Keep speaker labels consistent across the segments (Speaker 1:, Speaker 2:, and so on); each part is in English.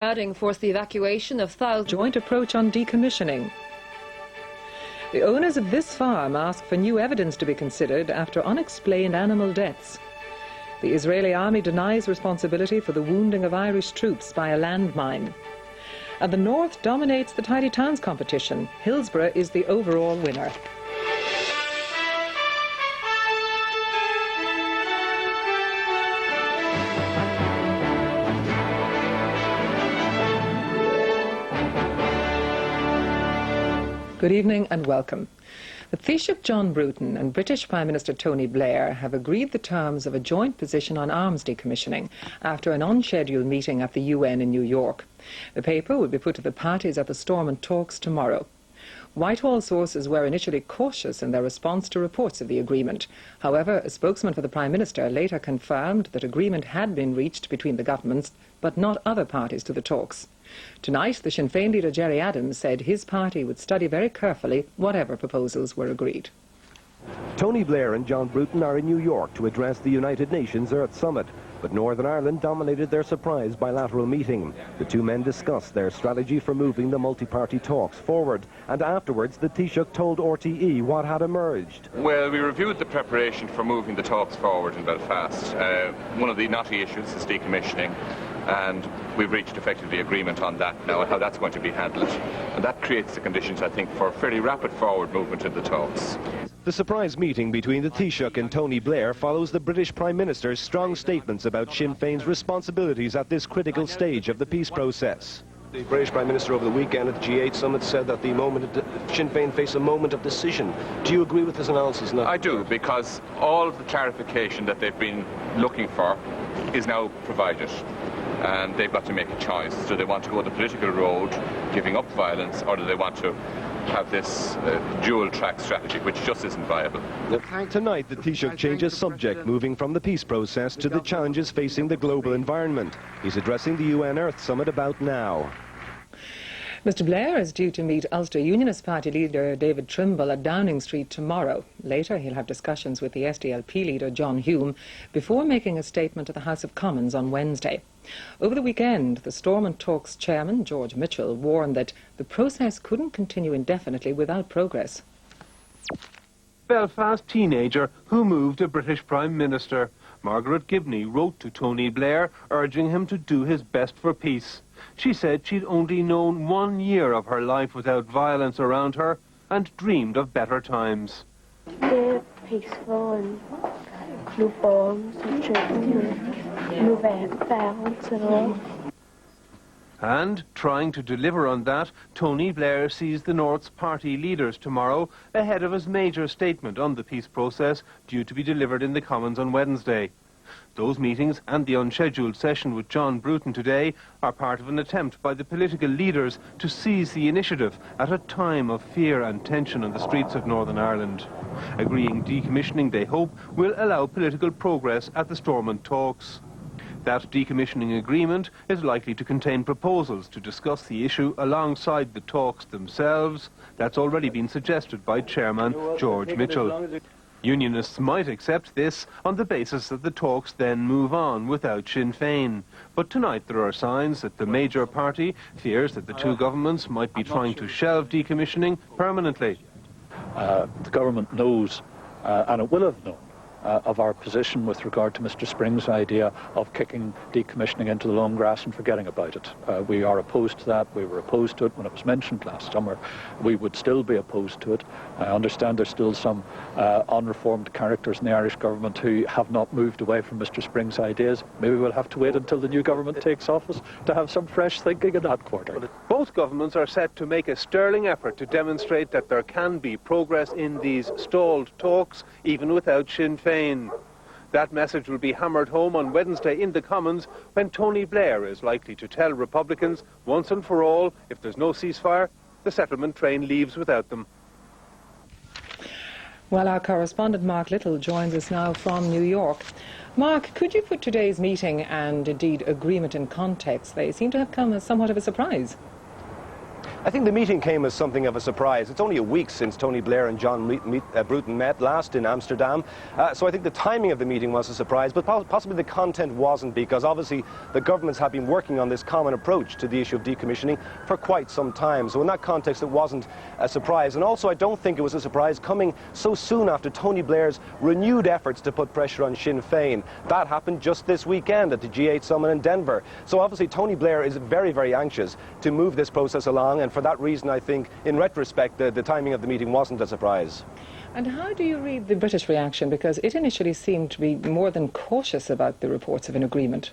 Speaker 1: Adding forced the evacuation of thousands.
Speaker 2: Joint approach on decommissioning. The owners of this farm ask for new evidence to be considered after unexplained animal deaths. The Israeli army denies responsibility for the wounding of Irish troops by a landmine. And the North dominates the Tidy Towns competition. Hillsborough is the overall winner. Good evening and welcome. The Taoiseach John Bruton and British Prime Minister Tony Blair have agreed the terms of a joint position on arms decommissioning after an unscheduled meeting at the UN in New York. The paper will be put to the parties at the Stormont talks tomorrow. Whitehall sources were initially cautious in their response to reports of the agreement. However, a spokesman for the Prime Minister later confirmed that agreement had been reached between the governments, but not other parties to the talks. Tonight, the Sinn Féin leader Gerry Adams said his party would study very carefully whatever proposals were agreed.
Speaker 3: Tony Blair and John Bruton are in New York to address the United Nations Earth Summit, but Northern Ireland dominated their surprise bilateral meeting. The two men discussed their strategy for moving the multi-party talks forward, and afterwards the Taoiseach told RTE what had emerged.
Speaker 4: Well, we reviewed the preparation for moving the talks forward in Belfast. One of the knotty issues is decommissioning, and we've reached effectively agreement on that now and how that's going to be handled. And that creates the conditions, I think, for fairly rapid forward movement in the talks.
Speaker 3: The surprise meeting between the Taoiseach and Tony Blair follows the British Prime Minister's strong statements about Sinn Féin's responsibilities at this critical stage of the peace process.
Speaker 5: The British Prime Minister over the weekend at the G8 summit said that Sinn Féin face a moment of decision. Do you agree with this analysis now?
Speaker 4: I do, because all of the clarification that they've been looking for is now provided. And they've got to make a choice. Do they want to go the political road, giving up violence, or do they want to have this dual-track strategy, which just isn't viable?
Speaker 3: Tonight, the Taoiseach changes subject, moving from the peace process to the challenges facing the global environment. He's addressing the UN Earth Summit about now.
Speaker 2: Mr Blair is due to meet Ulster Unionist Party leader David Trimble at Downing Street tomorrow. Later, he'll have discussions with the SDLP leader John Hume before making a statement to the House of Commons on Wednesday. Over the weekend, the Stormont Talks chairman, George Mitchell, warned that the process couldn't continue indefinitely without progress.
Speaker 6: Belfast teenager who moved a British Prime Minister. Margaret Gibney wrote to Tony Blair urging him to do his best for peace. She said she'd only known 1 year of her life without violence around her and dreamed of better times.
Speaker 7: They're peaceful and no bombs and shooting and no violence at all.
Speaker 6: And, trying to deliver on that, Tony Blair sees the North's party leaders tomorrow ahead of his major statement on the peace process due to be delivered in the Commons on Wednesday. Those meetings and the unscheduled session with John Bruton today are part of an attempt by the political leaders to seize the initiative at a time of fear and tension on the streets of Northern Ireland. Agreeing decommissioning, they hope, will allow political progress at the Stormont talks. That decommissioning agreement is likely to contain proposals to discuss the issue alongside the talks themselves. That's already been suggested by Chairman George Mitchell. Unionists might accept this on the basis that the talks then move on without Sinn Féin. But tonight there are signs that the major party fears that the two governments might be trying to shelve decommissioning permanently.
Speaker 8: The government knows, and it will have known, of our position with regard to Mr Spring's idea of kicking decommissioning into the long grass and forgetting about it. We are opposed to that. We were opposed to it when it was mentioned last summer. We would still be opposed to it. I understand there's still some unreformed characters in the Irish government who have not moved away from Mr Spring's ideas. Maybe we'll have to wait until the new government takes office to have some fresh thinking in that quarter.
Speaker 6: Both governments are set to make a sterling effort to demonstrate that there can be progress in these stalled talks, even without Sinn Féin. That message will be hammered home on Wednesday in the Commons when Tony Blair is likely to tell Republicans once and for all, if there's no ceasefire, the settlement train leaves without them.
Speaker 2: Well, our correspondent Mark Little joins us now from New York. Mark, could you put today's meeting and indeed agreement in context? They seem to have come as somewhat of a surprise.
Speaker 5: I think the meeting came as something of a surprise. It's only a week since Tony Blair and John Bruton met last in Amsterdam. So I think the timing of the meeting was a surprise, but possibly the content wasn't, because obviously the governments have been working on this common approach to the issue of decommissioning for quite some time. So in that context, it wasn't a surprise. And also, I don't think it was a surprise coming so soon after Tony Blair's renewed efforts to put pressure on Sinn Féin. That happened just this weekend at the G8 summit in Denver. So obviously, Tony Blair is very, very anxious to move this process along, and for that reason, I think, in retrospect, the timing of the meeting wasn't a surprise.
Speaker 2: And how do you read the British reaction? Because it initially seemed to be more than cautious about the reports of an agreement.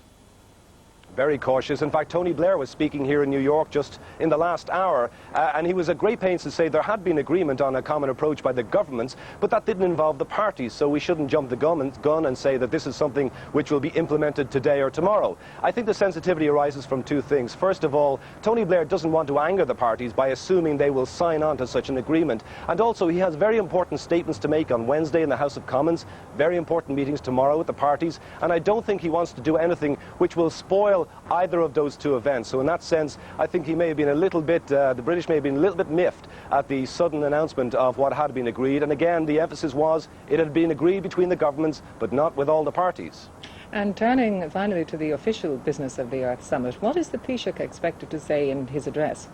Speaker 5: Very cautious. In fact, Tony Blair was speaking here in New York just in the last hour, and he was at great pains to say there had been agreement on a common approach by the governments, but that didn't involve the parties, so we shouldn't jump the gun and say that this is something which will be implemented today or tomorrow. I think the sensitivity arises from two things. First of all, Tony Blair doesn't want to anger the parties by assuming they will sign on to such an agreement, and also he has very important statements to make on Wednesday in the House of Commons, very important meetings tomorrow with the parties, and I don't think he wants to do anything which will spoil either of those two events. So in that sense, I think he may have been a little bit, the British may have been a little bit miffed at the sudden announcement of what had been agreed. And again, the emphasis was it had been agreed between the governments, but not with all the parties.
Speaker 2: And turning finally to the official business of the Earth Summit, what is the Taoiseach expected to say in his address?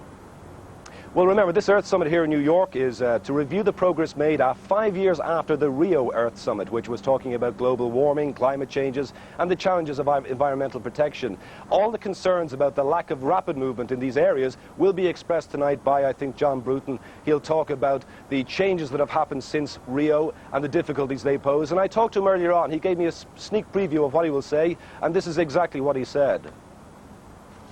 Speaker 5: Well, remember, this Earth Summit here in New York is to review the progress made 5 years after the Rio Earth Summit, which was talking about global warming, climate changes, and the challenges of environmental protection. All the concerns about the lack of rapid movement in these areas will be expressed tonight by, I think, John Bruton. He'll talk about the changes that have happened since Rio and the difficulties they pose. And I talked to him earlier on. He gave me a sneak preview of what he will say, and this is exactly what he said.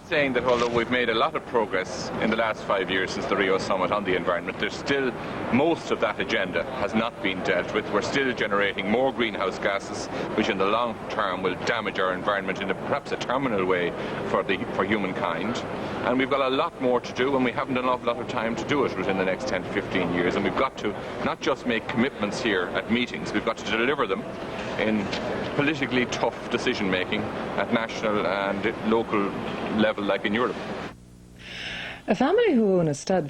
Speaker 4: Saying that although we've made a lot of progress in the last 5 years since the Rio Summit on the environment, there's still most of that agenda has not been dealt with. We're still generating more greenhouse gases, which in the long term will damage our environment in perhaps a terminal way for humankind. And we've got a lot more to do, and we haven't an awful lot of time to do it within the next 10 to 15 years. And we've got to not just make commitments here at meetings, we've got to deliver them in politically tough decision making at national and local level, like in Europe.
Speaker 2: A family who own a stud